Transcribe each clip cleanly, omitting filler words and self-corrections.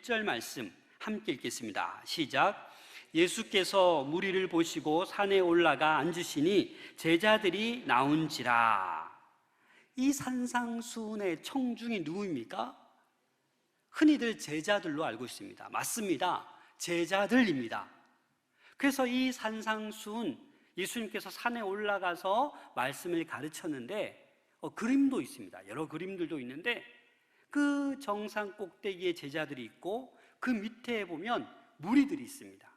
1절 말씀 함께 읽겠습니다. 시작. 예수께서 무리를 보시고 산에 올라가 앉으시니 제자들이 나온지라. 이 산상수훈의 청중이 누구입니까? 흔히들 제자들로 알고 있습니다. 맞습니다. 제자들입니다. 그래서 이 산상수훈, 예수님께서 산에 올라가서 말씀을 가르쳤는데 그림도 있습니다. 여러 그림들도 있는데 그 정상 꼭대기에 제자들이 있고 그 밑에 보면 무리들이 있습니다.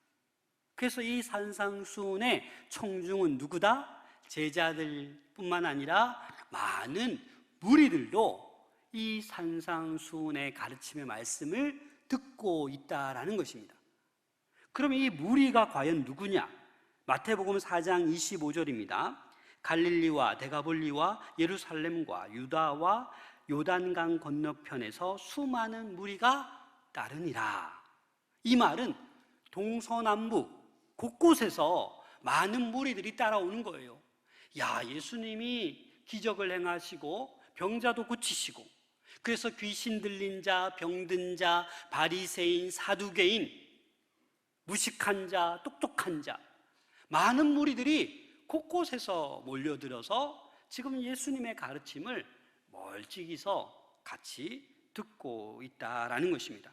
그래서 이 산상수훈의 청중은 누구다? 제자들뿐만 아니라 많은 무리들도 이 산상수훈의 가르침의 말씀을 듣고 있다라는 것입니다. 그럼 이 무리가 과연 누구냐? 마태복음 4장 25절입니다. 갈릴리와 데가볼리와 예루살렘과 유다와 요단강 건너편에서 수많은 무리가 따르니라. 이 말은 동서남북 곳곳에서 많은 무리들이 따라오는 거예요. 야, 예수님이 기적을 행하시고 병자도 고치시고, 그래서 귀신 들린 자, 병든 자, 바리새인, 사두개인, 무식한 자, 똑똑한 자, 많은 무리들이 곳곳에서 몰려들어서 지금 예수님의 가르침을 멀찍이서 같이 듣고 있다라는 것입니다.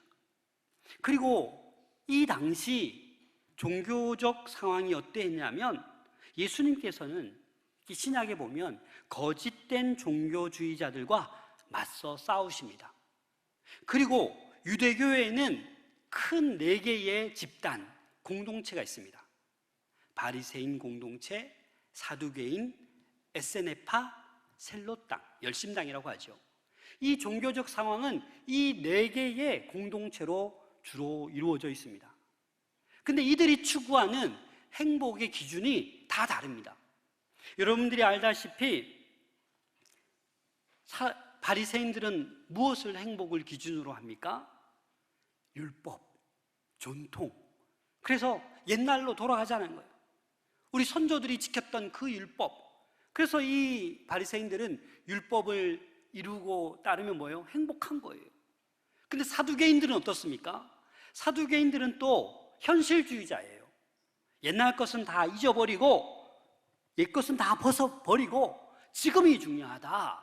그리고 이 당시 종교적 상황이 어땠냐면 예수님께서는 신약에 보면 거짓된 종교주의자들과 맞서 싸우십니다. 그리고 유대교회에는 큰 4개의 집단, 공동체가 있습니다. 바리새인 공동체, 사두개인, 에세네파, 셀롯당, 열심당이라고 하죠. 이 종교적 상황은 이 4개의 공동체로 주로 이루어져 있습니다. 근데 이들이 추구하는 행복의 기준이 다 다릅니다. 여러분들이 알다시피 바리새인들은 무엇을 행복을 기준으로 합니까? 율법, 전통. 그래서 옛날로 돌아가자는 거예요. 우리 선조들이 지켰던 그 율법. 그래서 이 바리새인들은 율법을 이루고 따르면 뭐예요? 행복한 거예요. 근데 사두개인들은 어떻습니까? 사두개인들은 또 현실주의자예요. 옛날 것은 다 잊어버리고 옛 것은 다 벗어버리고 지금이 중요하다.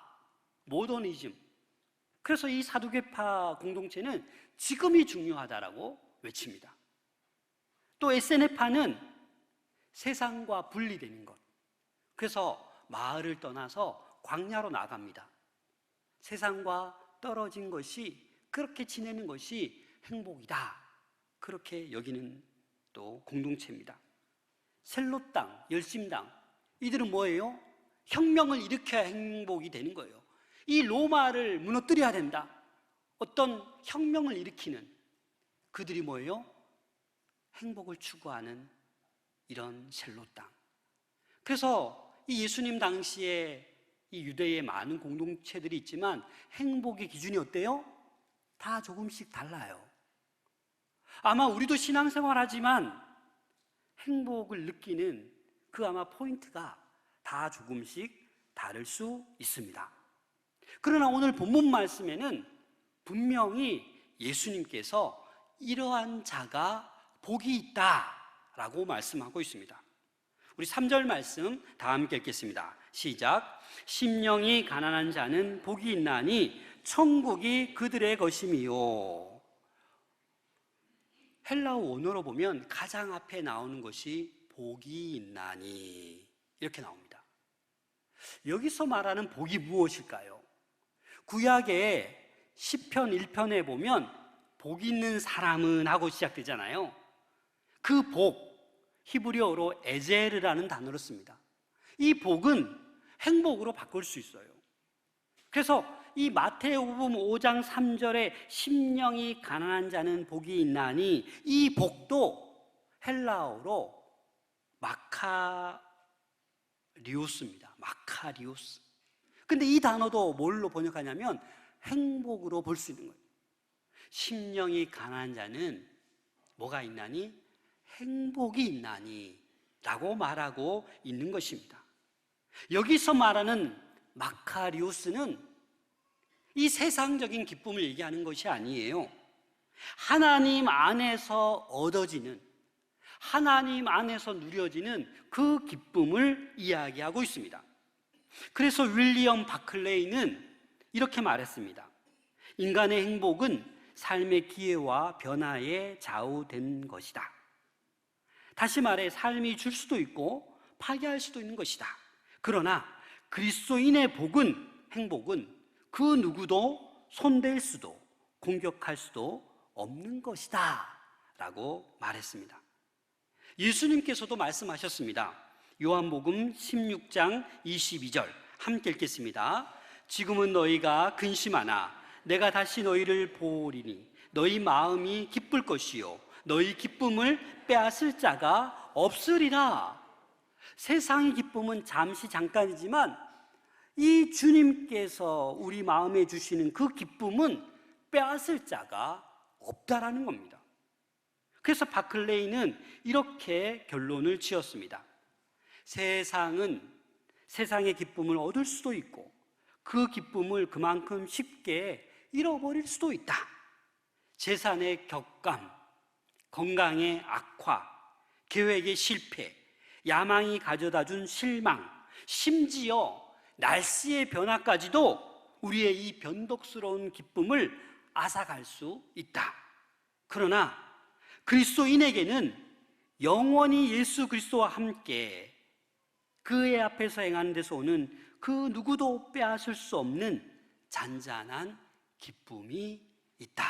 모더니즘. 그래서 이 사두개파 공동체는 지금이 중요하다라고 외칩니다. 또 에세네파는 세상과 분리되는 것. 그래서 마을을 떠나서 광야로 나갑니다. 세상과 떨어진 것이, 그렇게 지내는 것이 행복이다. 그렇게 여기는 또 공동체입니다. 셀롯당, 열심당, 이들은 뭐예요? 혁명을 일으켜야 행복이 되는 거예요. 이 로마를 무너뜨려야 된다. 어떤 혁명을 일으키는 그들이 뭐예요? 행복을 추구하는 이런 셀롯당. 그래서 이 예수님 당시에 이 유대의 많은 공동체들이 있지만 행복의 기준이 어때요? 다 조금씩 달라요. 아마 우리도 신앙생활 하지만 행복을 느끼는 그 아마 포인트가 다 조금씩 다를 수 있습니다. 그러나 오늘 본문 말씀에는 분명히 예수님께서 이러한 자가 복이 있다라고 말씀하고 있습니다. 우리 3절 말씀 다 함께 읽겠습니다. 시작. 심령이 가난한 자는 복이 있나니 천국이 그들의 것임이요. 헬라어 원어로 보면 가장 앞에 나오는 것이 복이 있나니 이렇게 나옵니다. 여기서 말하는 복이 무엇일까요? 구약의 시편 1편에 보면 복 있는 사람은 하고 시작되잖아요. 그 복, 히브리어로 에제르라는 단어를 씁니다. 이 복은 행복으로 바꿀 수 있어요. 그래서 이 마태복음 5장 3절에 심령이 가난한 자는 복이 있나니 이 복도 헬라어로 마카리오스입니다. 마카리오스. 근데 이 단어도 뭘로 번역하냐면 행복으로 볼 수 있는 거예요. 심령이 가난한 자는 뭐가 있나니? 행복이 있나니 라고 말하고 있는 것입니다. 여기서 말하는 마카리오스는 이 세상적인 기쁨을 얘기하는 것이 아니에요. 하나님 안에서 얻어지는, 하나님 안에서 누려지는 그 기쁨을 이야기하고 있습니다. 그래서 윌리엄 바클레이는 이렇게 말했습니다. 인간의 행복은 삶의 기회와 변화에 좌우된 것이다. 다시 말해 삶이 줄 수도 있고 파괴할 수도 있는 것이다. 그러나 그리스도인의 행복은 그 누구도 손댈 수도 공격할 수도 없는 것이다 라고 말했습니다. 예수님께서도 말씀하셨습니다. 요한복음 16장 22절 함께 읽겠습니다. 지금은 너희가 근심하나 내가 다시 너희를 보리니 너희 마음이 기쁠 것이요 너희 기쁨을 빼앗을 자가 없으리라. 세상의 기쁨은 잠시 잠깐이지만 이 주님께서 우리 마음에 주시는 그 기쁨은 빼앗을 자가 없다라는 겁니다. 그래서 바클레이는 이렇게 결론을 지었습니다. 세상은 세상의 기쁨을 얻을 수도 있고 그 기쁨을 그만큼 쉽게 잃어버릴 수도 있다. 재산의 격감, 건강의 악화, 계획의 실패, 야망이 가져다준 실망, 심지어 날씨의 변화까지도 우리의 이 변덕스러운 기쁨을 앗아갈 수 있다. 그러나 그리스도인에게는 영원히 예수 그리스도와 함께 그의 앞에서 행하는 데서 오는 그 누구도 빼앗을 수 없는 잔잔한 기쁨이 있다.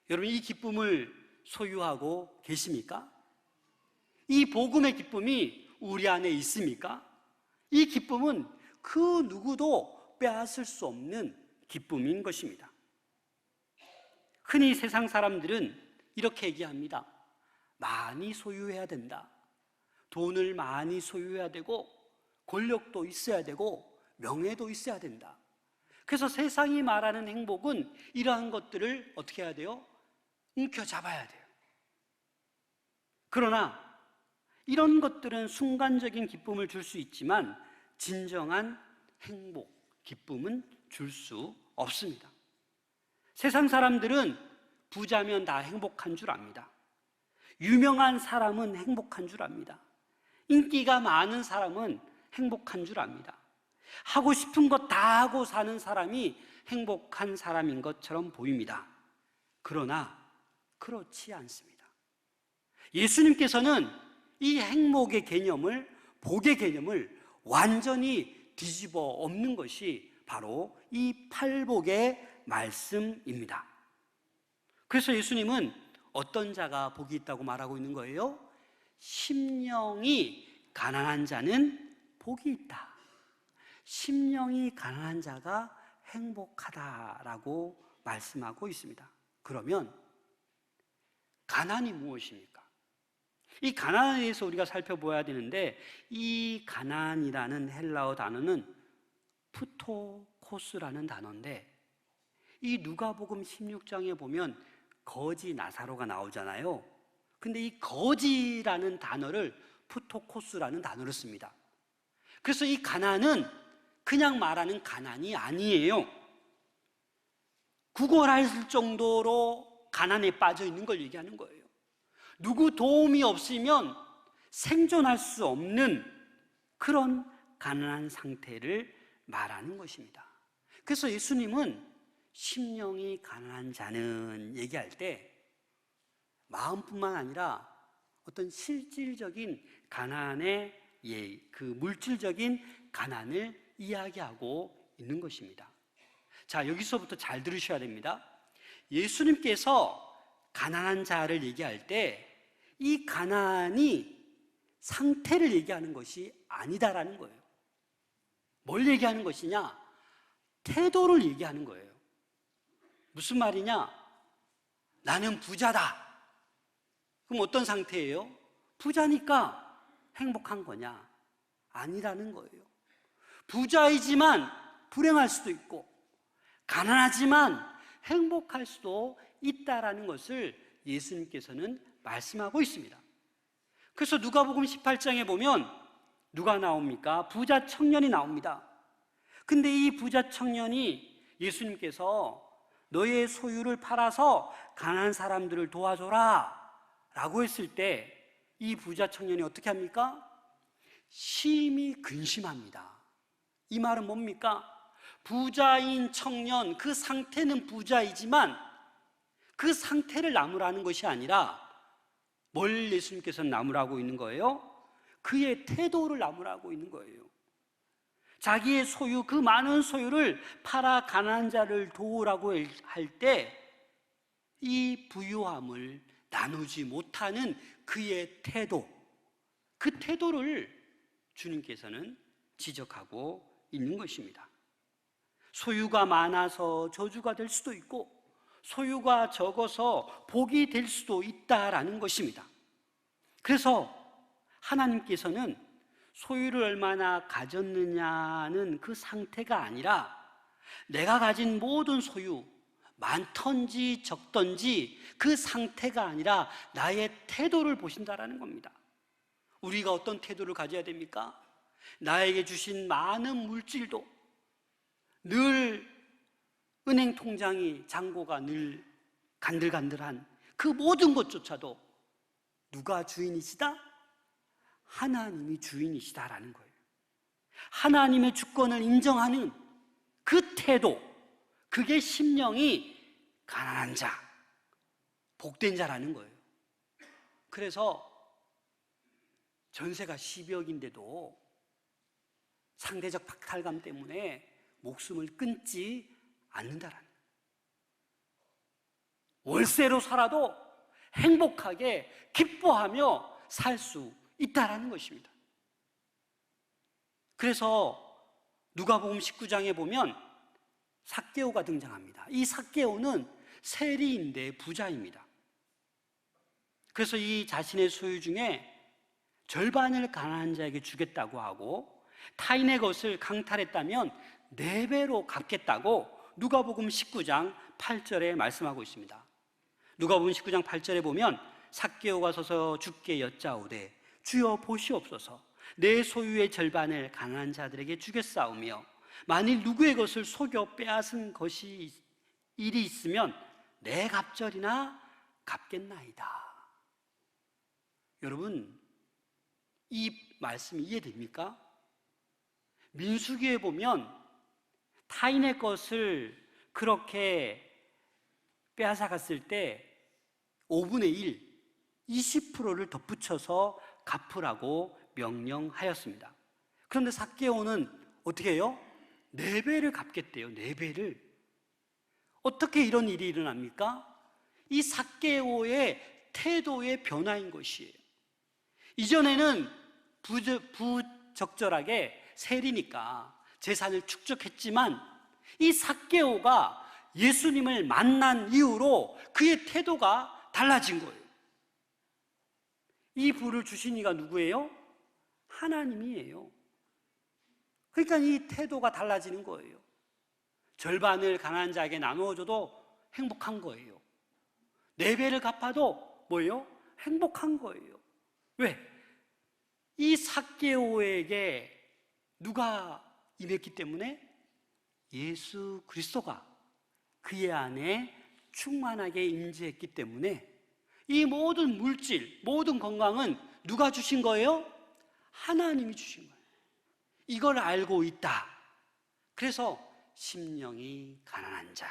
여러분, 이 기쁨을 소유하고 계십니까? 이 복음의 기쁨이 우리 안에 있습니까? 이 기쁨은 그 누구도 빼앗을 수 없는 기쁨인 것입니다. 흔히 세상 사람들은 이렇게 얘기합니다. 많이 소유해야 된다. 돈을 많이 소유해야 되고 권력도 있어야 되고 명예도 있어야 된다. 그래서 세상이 말하는 행복은 이러한 것들을 어떻게 해야 돼요? 움켜잡아야 돼요. 그러나 이런 것들은 순간적인 기쁨을 줄 수 있지만 진정한 행복, 기쁨은 줄 수 없습니다. 세상 사람들은 부자면 다 행복한 줄 압니다. 유명한 사람은 행복한 줄 압니다. 인기가 많은 사람은 행복한 줄 압니다. 하고 싶은 것 다 하고 사는 사람이 행복한 사람인 것처럼 보입니다. 그러나 그렇지 않습니다. 예수님께서는 이 행복의 개념을, 복의 개념을 완전히 뒤집어 엎는 것이 바로 이 팔복의 말씀입니다. 그래서 예수님은 어떤 자가 복이 있다고 말하고 있는 거예요? 심령이 가난한 자는 복이 있다. 심령이 가난한 자가 행복하다라고 말씀하고 있습니다. 그러면 가난이 무엇입니까? 이 가난에 대해서 우리가 살펴봐야 되는데, 이 가난이라는 헬라어 단어는 푸토코스라는 단어인데, 이 누가복음 16장에 보면 거지 나사로가 나오잖아요. 근데 이 거지라는 단어를 푸토코스라는 단어를 씁니다. 그래서 이 가난은 그냥 말하는 가난이 아니에요. 구걸할 정도로 가난에 빠져 있는 걸 얘기하는 거예요. 누구 도움이 없으면 생존할 수 없는 그런 가난한 상태를 말하는 것입니다. 그래서 예수님은 심령이 가난한 자는 얘기할 때 마음뿐만 아니라 어떤 실질적인 가난의 그 물질적인 가난을 이야기하고 있는 것입니다. 자, 여기서부터 잘 들으셔야 됩니다. 예수님께서 가난한 자를 얘기할 때 이 가난이 상태를 얘기하는 것이 아니다라는 거예요. 뭘 얘기하는 것이냐? 태도를 얘기하는 거예요. 무슨 말이냐? 나는 부자다. 그럼 어떤 상태예요? 부자니까 행복한 거냐? 아니라는 거예요. 부자이지만 불행할 수도 있고, 가난하지만 행복할 수도 있다라는 것을 예수님께서는 말씀하고 있습니다. 그래서 누가복음 18장에 보면 누가 나옵니까? 부자 청년이 나옵니다. 근데 이 부자 청년이 예수님께서 너의 소유를 팔아서 가난한 사람들을 도와줘라 라고 했을 때 이 부자 청년이 어떻게 합니까? 심히 근심합니다. 이 말은 뭡니까? 부자인 청년, 그 상태는 부자이지만 그 상태를 나무라는 것이 아니라 뭘 예수님께서는 나무라고 있는 거예요? 그의 태도를 나무라고 있는 거예요. 자기의 소유, 그 많은 소유를 팔아 가난한 자를 도우라고 할 때 이 부유함을 나누지 못하는 그의 태도, 그 태도를 주님께서는 지적하고 있는 것입니다. 소유가 많아서 저주가 될 수도 있고 소유가 적어서 복이 될 수도 있다라는 것입니다. 그래서 하나님께서는 소유를 얼마나 가졌느냐는 그 상태가 아니라 내가 가진 모든 소유, 많던지 적던지 그 상태가 아니라 나의 태도를 보신다라는 겁니다. 우리가 어떤 태도를 가져야 됩니까? 나에게 주신 많은 물질도 늘 은행 통장이 잔고가 늘 간들간들한 그 모든 것조차도 누가 주인이시다? 하나님이 주인이시다라는 거예요. 하나님의 주권을 인정하는 그 태도, 그게 심령이 가난한 자, 복된 자라는 거예요. 그래서 전세가 10억인데도 상대적 박탈감 때문에 목숨을 끊지 않는다라는 거예요. 월세로 살아도 행복하게 기뻐하며 살 수 있다라는 것입니다. 그래서 누가복음 19장에 보면 삭개오가 등장합니다. 이 삭개오는 세리인데 부자입니다. 그래서 이 자신의 소유 중에 절반을 가난한 자에게 주겠다고 하고 타인의 것을 강탈했다면 4배로 갚겠다고 누가복음 19장 8절에 말씀하고 있습니다. 누가복음 19장 8절에 보면 삭개오가 서서 주께 여짜오되 주여 보시옵소서 내 소유의 절반을 가난한 자들에게 주겠사오며 만일 누구의 것을 속여 빼앗은 것이 일이 있으면 내 갑절이나 갚겠나이다. 여러분, 이 말씀이 이해됩니까? 민수기에 보면 타인의 것을 그렇게 빼앗아갔을 때 5분의 1, 20%를 덧붙여서 갚으라고 명령하였습니다. 그런데 삭개오는 어떻게 해요? 4배를 갚겠대요. 4배를. 어떻게 이런 일이 일어납니까? 이 삭개오의 태도의 변화인 것이에요. 이전에는 부적절하게 세리니까 재산을 축적했지만 이 삭개오가 예수님을 만난 이후로 그의 태도가 달라진 거예요. 이 부를 주신 이가 누구예요? 하나님이에요. 그러니까 이 태도가 달라지는 거예요. 절반을 가난한 자에게 나누어줘도 행복한 거예요. 4배를 갚아도 뭐예요? 행복한 거예요. 왜? 이 삭개오에게 누가 임했기 때문에? 예수 그리스도가 그의 안에 충만하게 임재했기 때문에 이 모든 물질, 모든 건강은 누가 주신 거예요? 하나님이 주신 거예요. 이걸 알고 있다. 그래서 심령이 가난한 자,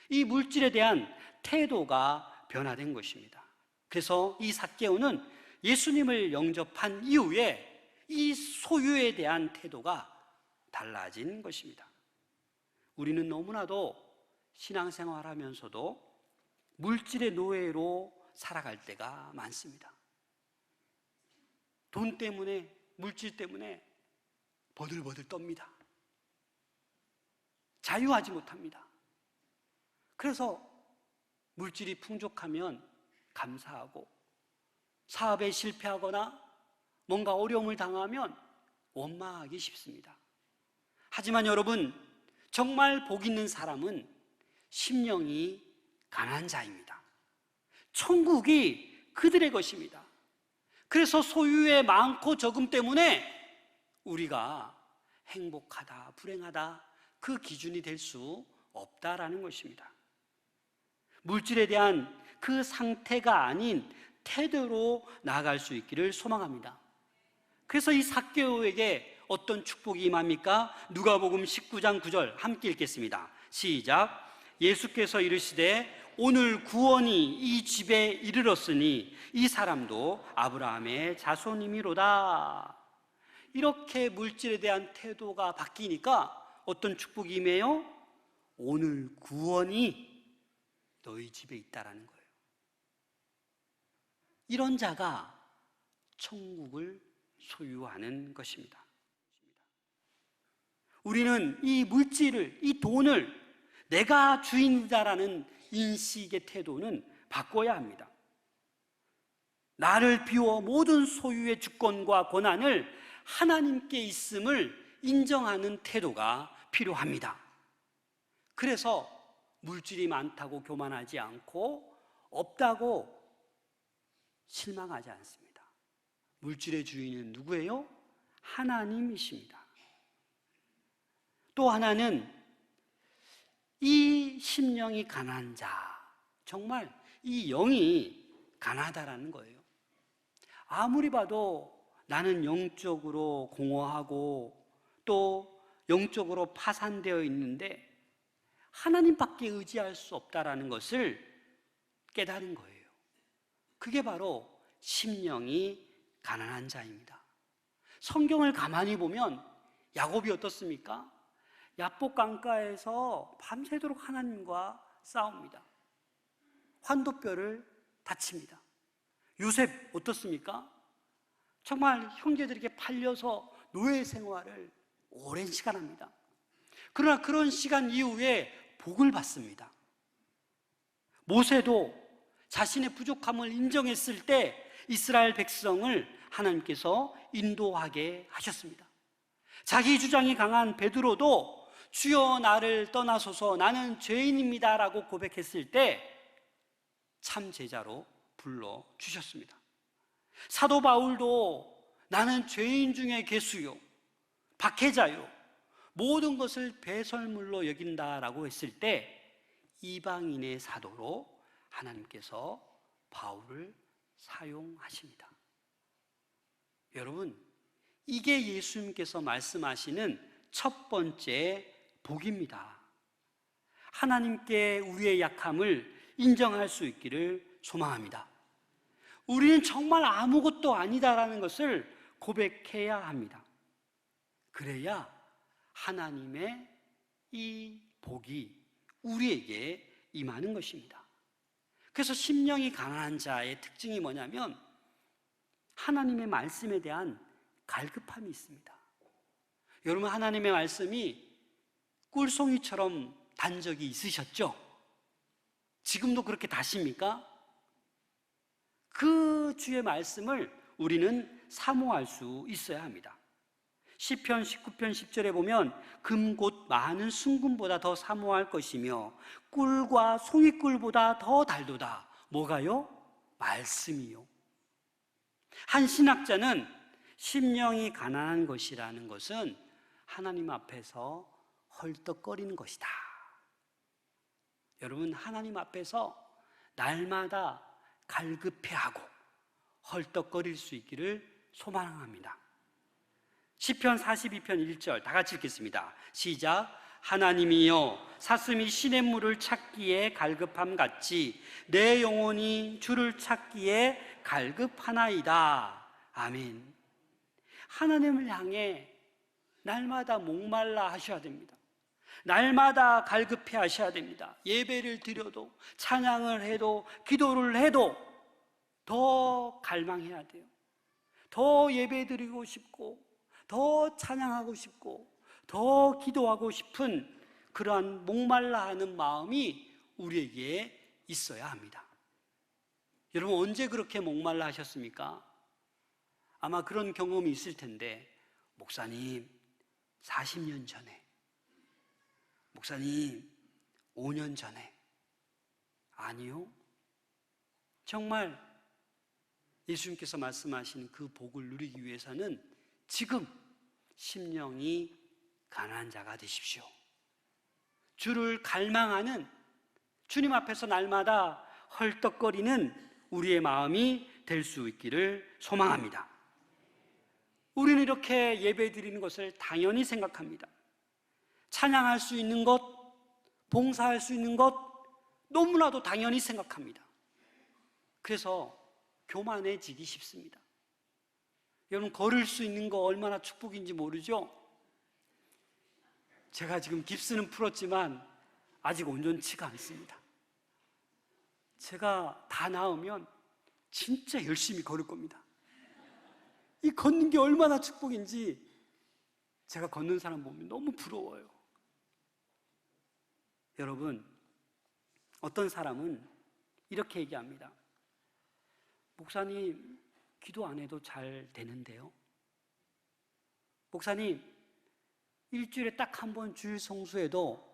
이 물질에 대한 태도가 변화된 것입니다. 그래서 이 삭개오는 예수님을 영접한 이후에 이 소유에 대한 태도가 달라진 것입니다. 우리는 너무나도 신앙생활하면서도 물질의 노예로 살아갈 때가 많습니다. 돈 때문에, 물질 때문에 버들버들 떱니다. 자유하지 못합니다. 그래서 물질이 풍족하면 감사하고 사업에 실패하거나 뭔가 어려움을 당하면 원망하기 쉽습니다. 하지만 여러분, 정말 복 있는 사람은 심령이 가난한 자입니다. 천국이 그들의 것입니다. 그래서 소유의 많고 적음 때문에 우리가 행복하다, 불행하다 그 기준이 될 수 없다라는 것입니다. 물질에 대한 그 상태가 아닌 태도로 나아갈 수 있기를 소망합니다. 그래서 이 삭개오에게 어떤 축복이 임합니까? 누가복음 19장 9절 함께 읽겠습니다. 시작. 예수께서 이르시되 오늘 구원이 이 집에 이르렀으니 이 사람도 아브라함의 자손이미로다. 이렇게 물질에 대한 태도가 바뀌니까 어떤 축복이 임해요? 오늘 구원이 너희 집에 있다라는 거예요. 이런 자가 천국을 소유하는 것입니다. 우리는 이 물질을, 이 돈을 내가 주인이다라는 인식의 태도는 바꿔야 합니다. 나를 비워 모든 소유의 주권과 권한을 하나님께 있음을 인정하는 태도가 필요합니다. 그래서 물질이 많다고 교만하지 않고 없다고 실망하지 않습니다. 물질의 주인은 누구예요? 하나님이십니다. 또 하나는 이 심령이 가난한 자, 정말 이 영이 가난하다라는 거예요. 아무리 봐도 나는 영적으로 공허하고 또 영적으로 파산되어 있는데 하나님밖에 의지할 수 없다라는 것을 깨달은 거예요. 그게 바로 심령이 가난한 자입니다. 성경을 가만히 보면 야곱이 어떻습니까? 야복 강가에서 밤새도록 하나님과 싸웁니다. 환도뼈를 다칩니다. 요셉 어떻습니까? 정말 형제들에게 팔려서 노예 생활을 오랜 시간 합니다. 그러나 그런 시간 이후에 복을 받습니다. 모세도 자신의 부족함을 인정했을 때 이스라엘 백성을 하나님께서 인도하게 하셨습니다. 자기 주장이 강한 베드로도 주여 나를 떠나소서 나는 죄인입니다 라고 고백했을 때 참 제자로 불러주셨습니다. 사도 바울도 나는 죄인 중에 괴수요 박해자요 모든 것을 배설물로 여긴다라고 했을 때 이방인의 사도로 하나님께서 바울을 사용하십니다. 여러분, 이게 예수님께서 말씀하시는 첫 번째 복입니다. 하나님께 우리의 약함을 인정할 수 있기를 소망합니다. 우리는 정말 아무것도 아니다라는 것을 고백해야 합니다. 그래야 하나님의 이 복이 우리에게 임하는 것입니다. 그래서 심령이 가난한 자의 특징이 뭐냐면 하나님의 말씀에 대한 갈급함이 있습니다. 여러분, 하나님의 말씀이 꿀송이처럼 단 적이 있으셨죠? 지금도 그렇게 다십니까? 그 주의 말씀을 우리는 사모할 수 있어야 합니다. 시편 19편 10절에 보면 금 곧 많은 순금보다 더 사모할 것이며 꿀과 송이꿀보다 더 달도다. 뭐가요? 말씀이요. 한 신학자는 심령이 가난한 것이라는 것은 하나님 앞에서 헐떡거리는 것이다. 여러분, 하나님 앞에서 날마다 갈급해하고 헐떡거릴 수 있기를 소망합니다. 시편 42편 1절 다 같이 읽겠습니다. 시작. 하나님이여 사슴이 시냇물을 찾기에 갈급함 같이 내 영혼이 주를 찾기에 갈급하나이다. 아멘. 하나님을 향해 날마다 목말라 하셔야 됩니다. 날마다 갈급해 하셔야 됩니다. 예배를 드려도 찬양을 해도 기도를 해도 더 갈망해야 돼요. 더 예배 드리고 싶고 더 찬양하고 싶고 더 기도하고 싶은 그러한 목말라 하는 마음이 우리에게 있어야 합니다. 여러분, 언제 그렇게 목말라 하셨습니까? 아마 그런 경험이 있을 텐데, 목사님 40년 전에, 목사님 5년 전에. 아니요, 정말 예수님께서 말씀하신 그 복을 누리기 위해서는 지금 심령이 가난한 자가 되십시오. 주를 갈망하는, 주님 앞에서 날마다 헐떡거리는 우리의 마음이 될 수 있기를 소망합니다. 우리는 이렇게 예배 드리는 것을 당연히 생각합니다. 찬양할 수 있는 것, 봉사할 수 있는 것 너무나도 당연히 생각합니다. 그래서 교만해지기 쉽습니다. 여러분, 걸을 수 있는 거 얼마나 축복인지 모르죠? 제가 지금 깁스는 풀었지만 아직 온전치가 않습니다. 제가 다 나으면 진짜 열심히 걸을 겁니다. 이 걷는 게 얼마나 축복인지 제가 걷는 사람 보면 너무 부러워요. 여러분, 어떤 사람은 이렇게 얘기합니다. 목사님, 기도 안 해도 잘 되는데요? 목사님, 일주일에 딱 한 번 주일 성수해도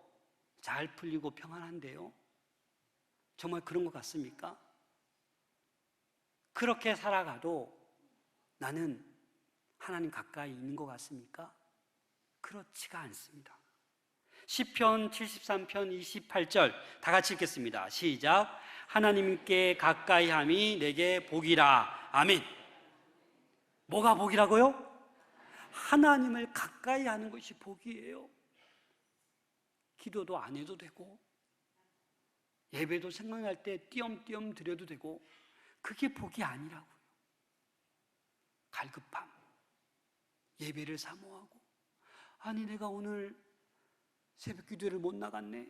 잘 풀리고 평안한데요? 정말 그런 것 같습니까? 그렇게 살아가도 나는 하나님 가까이 있는 것 같습니까? 그렇지가 않습니다. 시편 73편 28절 다 같이 읽겠습니다. 시작. 하나님께 가까이 함이 내게 복이라. 아멘. 뭐가 복이라고요? 하나님을 가까이 하는 것이 복이에요. 기도도 안 해도 되고, 예배도 생각날 때 띄엄띄엄 드려도 되고, 그게 복이 아니라고요. 갈급함, 예배를 사모하고, 아니 내가 오늘 새벽 기도를 못 나갔네.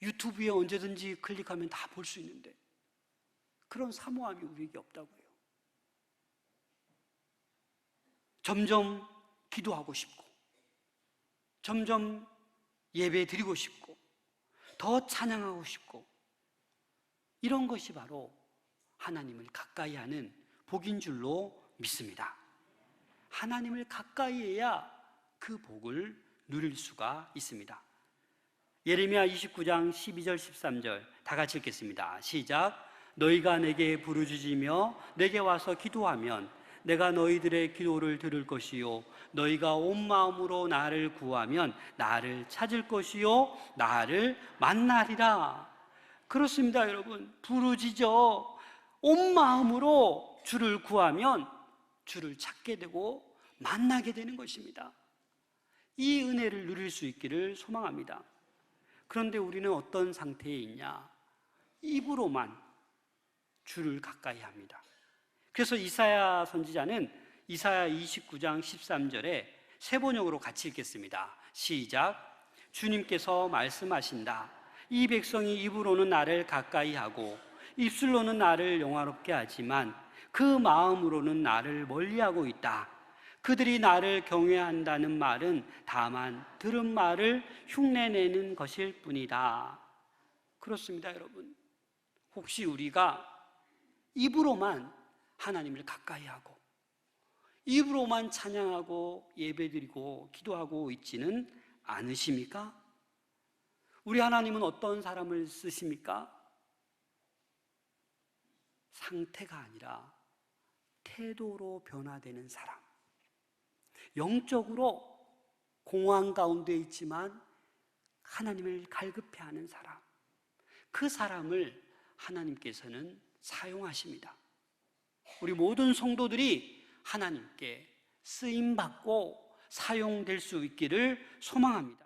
유튜브에 언제든지 클릭하면 다 볼 수 있는데 그런 사모함이 우리에게 없다고요. 점점 기도하고 싶고, 점점 예배 드리고 싶고, 더 찬양하고 싶고, 이런 것이 바로 하나님을 가까이 하는 복인 줄로 믿습니다. 하나님을 가까이 해야 그 복을 누릴 수가 있습니다. 예레미야 29장 12절 13절 다 같이 읽겠습니다. 시작. 너희가 내게 부르짖으며 내게 와서 기도하면 내가 너희들의 기도를 들을 것이요 너희가 온 마음으로 나를 구하면 나를 찾을 것이요 나를 만나리라. 그렇습니다, 여러분. 부르짖어 온 마음으로 주를 구하면 주를 찾게 되고 만나게 되는 것입니다. 이 은혜를 누릴 수 있기를 소망합니다. 그런데 우리는 어떤 상태에 있냐? 입으로만 주를 가까이 합니다. 그래서 이사야 선지자는 이사야 29장 13절에 세 번역으로 같이 읽겠습니다. 시작. 주님께서 말씀하신다. 이 백성이 입으로는 나를 가까이 하고 입술로는 나를 영화롭게 하지만 그 마음으로는 나를 멀리하고 있다. 그들이 나를 경외한다는 말은 다만 들은 말을 흉내내는 것일 뿐이다. 그렇습니다, 여러분. 혹시 우리가 입으로만 하나님을 가까이 하고 입으로만 찬양하고 예배드리고 기도하고 있지는 않으십니까? 우리 하나님은 어떤 사람을 쓰십니까? 상태가 아니라 태도로 변화되는 사람, 영적으로 공허한 가운데 있지만 하나님을 갈급해하는 사람, 그 사람을 하나님께서는 사용하십니다. 우리 모든 성도들이 하나님께 쓰임받고 사용될 수 있기를 소망합니다.